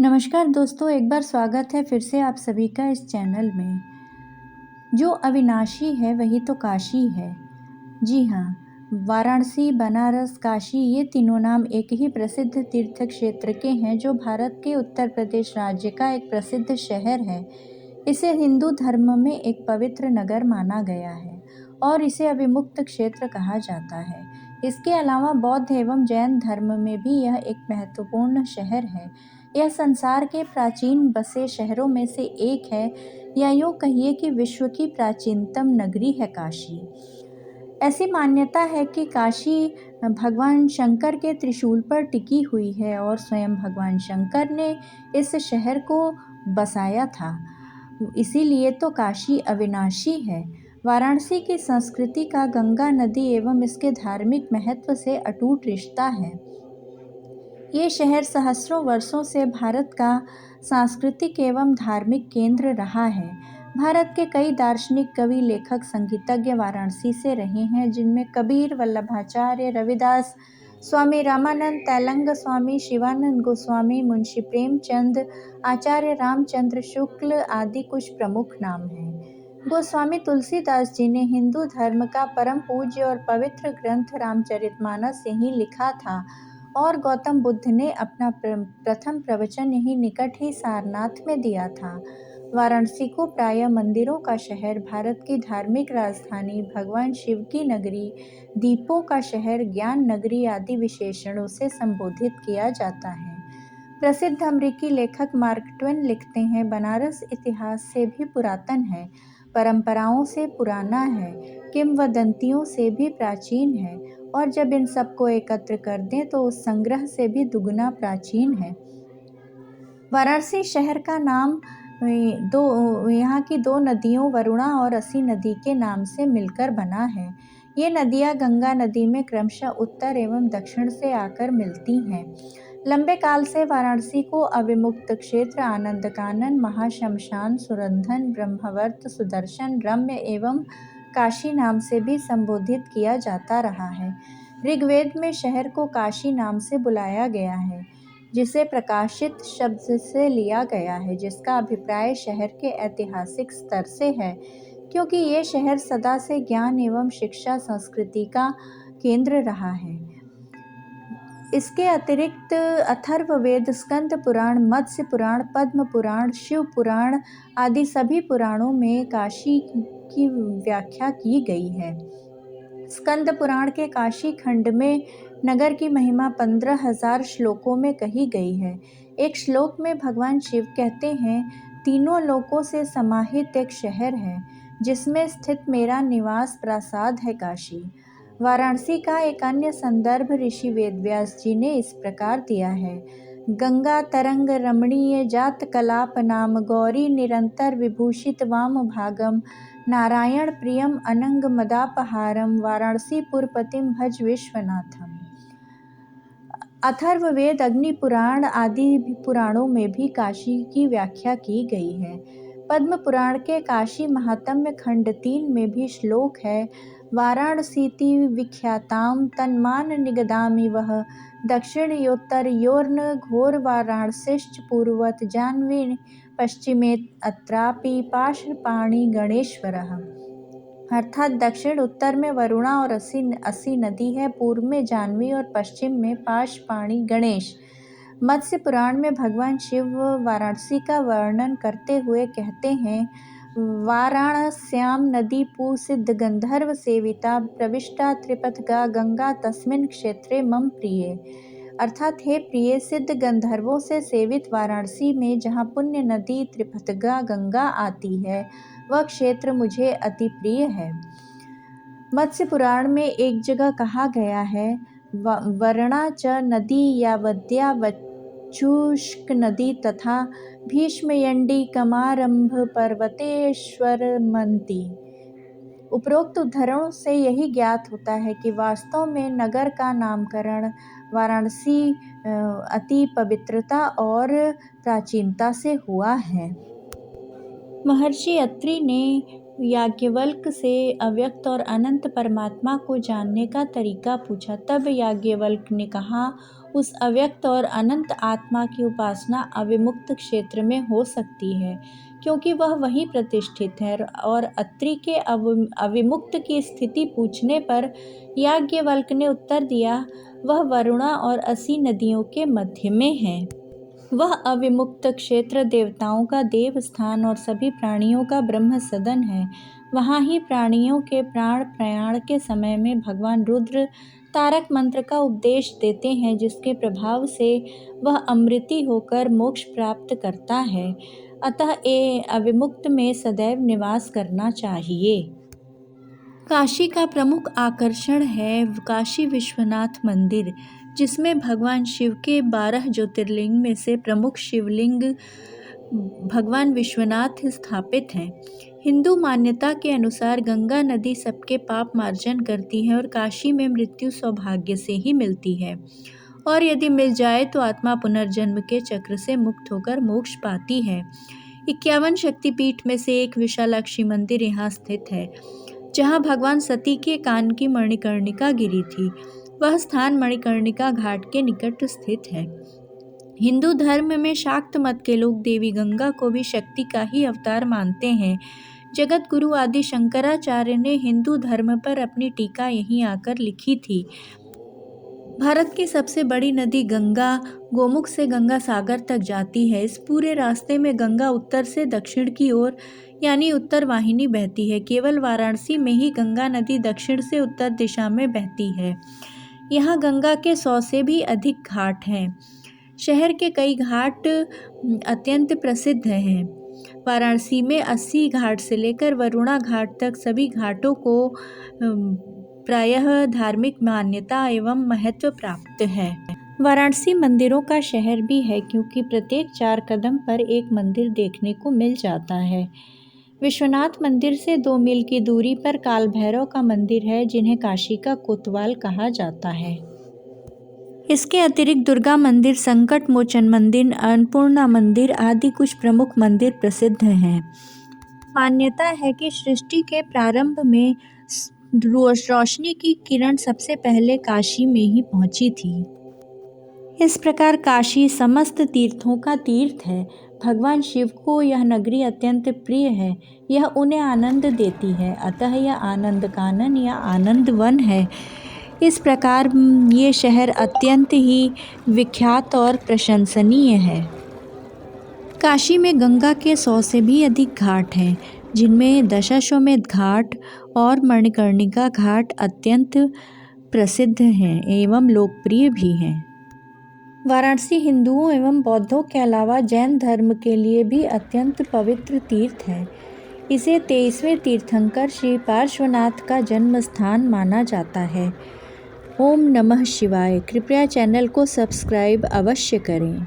नमस्कार दोस्तों, एक बार स्वागत है फिर से आप सभी का इस चैनल में। जो अविनाशी है वही तो काशी है। जी हाँ, वाराणसी, बनारस, काशी ये तीनों नाम एक ही प्रसिद्ध तीर्थ क्षेत्र के हैं जो भारत के उत्तर प्रदेश राज्य का एक प्रसिद्ध शहर है। इसे हिंदू धर्म में एक पवित्र नगर माना गया है और इसे अविमुक्त क्षेत्र कहा जाता है। इसके अलावा बौद्ध एवं जैन धर्म में भी यह एक महत्वपूर्ण शहर है। यह संसार के प्राचीन बसे शहरों में से एक है, या यूँ कहिए कि विश्व की प्राचीनतम नगरी है काशी। ऐसी मान्यता है कि काशी भगवान शंकर के त्रिशूल पर टिकी हुई है और स्वयं भगवान शंकर ने इस शहर को बसाया था। इसीलिए तो काशी अविनाशी है। वाराणसी की संस्कृति का गंगा नदी एवं इसके धार्मिक महत्व से अटूट रिश्ता है। ये शहर सहस्रों वर्षों से भारत का सांस्कृतिक एवं धार्मिक केंद्र रहा है। भारत के कई दार्शनिक, कवि, लेखक, संगीतज्ञ वाराणसी से रहे हैं, जिनमें कबीर, वल्लभाचार्य, रविदास, स्वामी रामानंद, तैलंग स्वामी, शिवानंद गोस्वामी, मुंशी प्रेमचंद, आचार्य रामचंद्र शुक्ल आदि कुछ प्रमुख नाम हैं। गोस्वामी तुलसीदास जी ने हिंदू धर्म का परम पूज्य और पवित्र ग्रंथ रामचरितमानस यहीं लिखा था और गौतम बुद्ध ने अपना प्रथम प्रवचन यहीं निकट ही सारनाथ में दिया था। वाराणसी को प्रायः मंदिरों का शहर, भारत की धार्मिक राजधानी, भगवान शिव की नगरी, दीपों का शहर, ज्ञान नगरी आदि विशेषणों से संबोधित किया जाता है। प्रसिद्ध अमेरिकी लेखक मार्क ट्वेन लिखते हैं, बनारस इतिहास से भी पुरातन है, परंपराओं से पुराना है, किंवदंतियों से भी प्राचीन है और जब इन सबको एकत्र कर दें तो उस संग्रह से भी दुगुना प्राचीन है। वाराणसी शहर का नाम यहाँ की दो नदियों वरुणा और असी नदी के नाम से मिलकर बना है। ये नदियाँ गंगा नदी में क्रमशः उत्तर एवं दक्षिण से आकर मिलती हैं। लंबे काल से वाराणसी को अविमुक्त क्षेत्र, आनंद कानन, महाशमशान, सुरंधन, ब्रह्मवर्त, सुदर्शन, रम्य एवं काशी नाम से भी संबोधित किया जाता रहा है। ऋग्वेद में शहर को काशी नाम से बुलाया गया है, जिसे प्रकाशित शब्द से लिया गया है, जिसका अभिप्राय शहर के ऐतिहासिक स्तर से है, क्योंकि ये शहर सदा से ज्ञान एवं शिक्षा संस्कृति का केंद्र रहा है। इसके अतिरिक्त अथर्ववेद, स्कंद पुराण, मत्स्य पुराण, पद्म पुराण, शिव पुराण आदि सभी पुराणों में काशी की व्याख्या की गई है। स्कंद पुराण के काशी खंड में नगर की महिमा 15,000 श्लोकों में कही गई है। एक श्लोक में भगवान शिव कहते हैं, तीनों लोकों से समाहित एक शहर है, जिसमें स्थित मेरा निवास प्रासाद है काशी। वाराणसी का एक अन्य संदर्भ ऋषि वेदव्यास जी ने इस प्रकार दिया है, गंगा तरंग रमणीय जात कलाप नाम, गौरी निरंतर विभूषित वाम भागम, नारायण प्रियम अनंग मदापहारम, वाराणसी पुरपतिम भज विश्वनाथम। अथर्ववेद, अग्नि पुराण आदि पुराणों में भी काशी की व्याख्या की गई है। पद्म पुराण के काशी महात्म्य खंड 3 में भी श्लोक है, वाराणसीति विख्याताम तन्मान निगदामि वह, दक्षिणयोत्तरयोर्न घोर वाराणसीश्च पूर्वत, जाह्नवी पश्चिमे अत्रापि पाशपाणि गणेश्वरः। अर्थात दक्षिण उत्तर में वरुणा और असी नदी है, पूर्व में जाह्नवी और पश्चिम में पाशपाणी गणेश। मत्स्य पुराण में भगवान शिव वाराणसी का वर्णन करते हुए कहते हैं, वाराणस्याम नदी सिद्ध गंधर्व सेविता, प्रविष्टा त्रिपथगा गंगा तस्मिन् क्षेत्रे मम प्रिये। अर्थात हे प्रिय, सिद्ध गंधर्वों से सेवित वाराणसी में जहाँ पुण्य नदी त्रिपथगा गंगा आती है, वह क्षेत्र मुझे अति प्रिय है। मत्स्य पुराण में एक जगह कहा गया है, वर्णा च नदी यावद्या वच्छुष्क नदी तथा भीष्मयंडी कमारंभ पर्वतेश्वरमंती। उपरोक्त उद्धरणों से यही ज्ञात होता है कि वास्तव में नगर का नामकरण वाराणसी अति पवित्रता और प्राचीनता से हुआ है। महर्षि अत्रि ने याज्ञवल्क से अव्यक्त और अनंत परमात्मा को जानने का तरीका पूछा। तब याज्ञवल्क ने कहा, उस अव्यक्त और अनंत आत्मा की उपासना अविमुक्त क्षेत्र में हो सकती है, क्योंकि वह वहीं प्रतिष्ठित है। और अत्रि के अविमुक्त की स्थिति पूछने पर याज्ञवल्क्य ने उत्तर दिया, वह वरुणा और 80 नदियों के मध्य में है। वह अविमुक्त क्षेत्र देवताओं का देव स्थान और सभी प्राणियों का ब्रह्म सदन है। वहाँ ही प्राणियों के प्राण प्रयाण के समय में भगवान रुद्र तारक मंत्र का उपदेश देते हैं, जिसके प्रभाव से वह अमृति होकर मोक्ष प्राप्त करता है। अतः अविमुक्त में सदैव निवास करना चाहिए। काशी का प्रमुख आकर्षण है काशी विश्वनाथ मंदिर, जिसमें भगवान शिव के 12 ज्योतिर्लिंग में से प्रमुख शिवलिंग भगवान विश्वनाथ स्थापित हैं। हिंदू मान्यता के अनुसार गंगा नदी सबके पाप मार्जन करती है और काशी में मृत्यु सौभाग्य से ही मिलती है, और यदि मिल जाए तो आत्मा पुनर्जन्म के चक्र से मुक्त होकर मोक्ष पाती है। 51 शक्तिपीठ में से एक विशालाक्षी मंदिर यहाँ स्थित है, जहाँ भगवान सती के कान की मणिकर्णिका गिरी थी। वह स्थान मणिकर्णिका घाट के निकट स्थित है। हिंदू धर्म में शाक्त मत के लोग देवी गंगा को भी शक्ति का ही अवतार मानते हैं। जगत गुरु आदि शंकराचार्य ने हिंदू धर्म पर अपनी टीका यहीं आकर लिखी थी। भारत की सबसे बड़ी नदी गंगा गोमुख से गंगा सागर तक जाती है। इस पूरे रास्ते में गंगा उत्तर से दक्षिण की ओर यानी उत्तर वाहिनी बहती है। केवल वाराणसी में ही गंगा नदी दक्षिण से उत्तर दिशा में बहती है। यहाँ गंगा के 100 से भी अधिक घाट हैं। शहर के कई घाट अत्यंत प्रसिद्ध हैं। वाराणसी में 80 घाट से लेकर वरुणा घाट तक सभी घाटों को प्रायः धार्मिक मान्यता एवं महत्व प्राप्त है। वाराणसी मंदिरों का शहर भी है, क्योंकि प्रत्येक 4 कदम पर एक मंदिर देखने को मिल जाता है। विश्वनाथ मंदिर से 2 मील की दूरी पर काल भैरव का मंदिर है, जिन्हें काशी का कोतवाल कहा जाता है। इसके अतिरिक्त दुर्गा मंदिर, संकट मोचन मंदिर, अन्नपूर्णा मंदिर आदि कुछ प्रमुख मंदिर प्रसिद्ध हैं। मान्यता है कि सृष्टि के प्रारंभ में रोशनी की किरण सबसे पहले काशी में ही पहुंची थी। इस प्रकार काशी समस्त तीर्थों का तीर्थ है। भगवान शिव को यह नगरी अत्यंत प्रिय है। यह उन्हें आनंद देती है, अतः यह आनंद कानन या आनंद वन है। इस प्रकार ये शहर अत्यंत ही विख्यात और प्रशंसनीय है। काशी में गंगा के 100 से भी अधिक घाट हैं, जिनमें दशाश्वमेध घाट और मणिकर्णिका घाट अत्यंत प्रसिद्ध हैं एवं लोकप्रिय भी हैं। वाराणसी हिंदुओं एवं बौद्धों के अलावा जैन धर्म के लिए भी अत्यंत पवित्र तीर्थ है। इसे 23वें तीर्थंकर श्री पार्श्वनाथ का जन्म स्थान माना जाता है। ओम नमः शिवाय। कृपया चैनल को सब्सक्राइब अवश्य करें।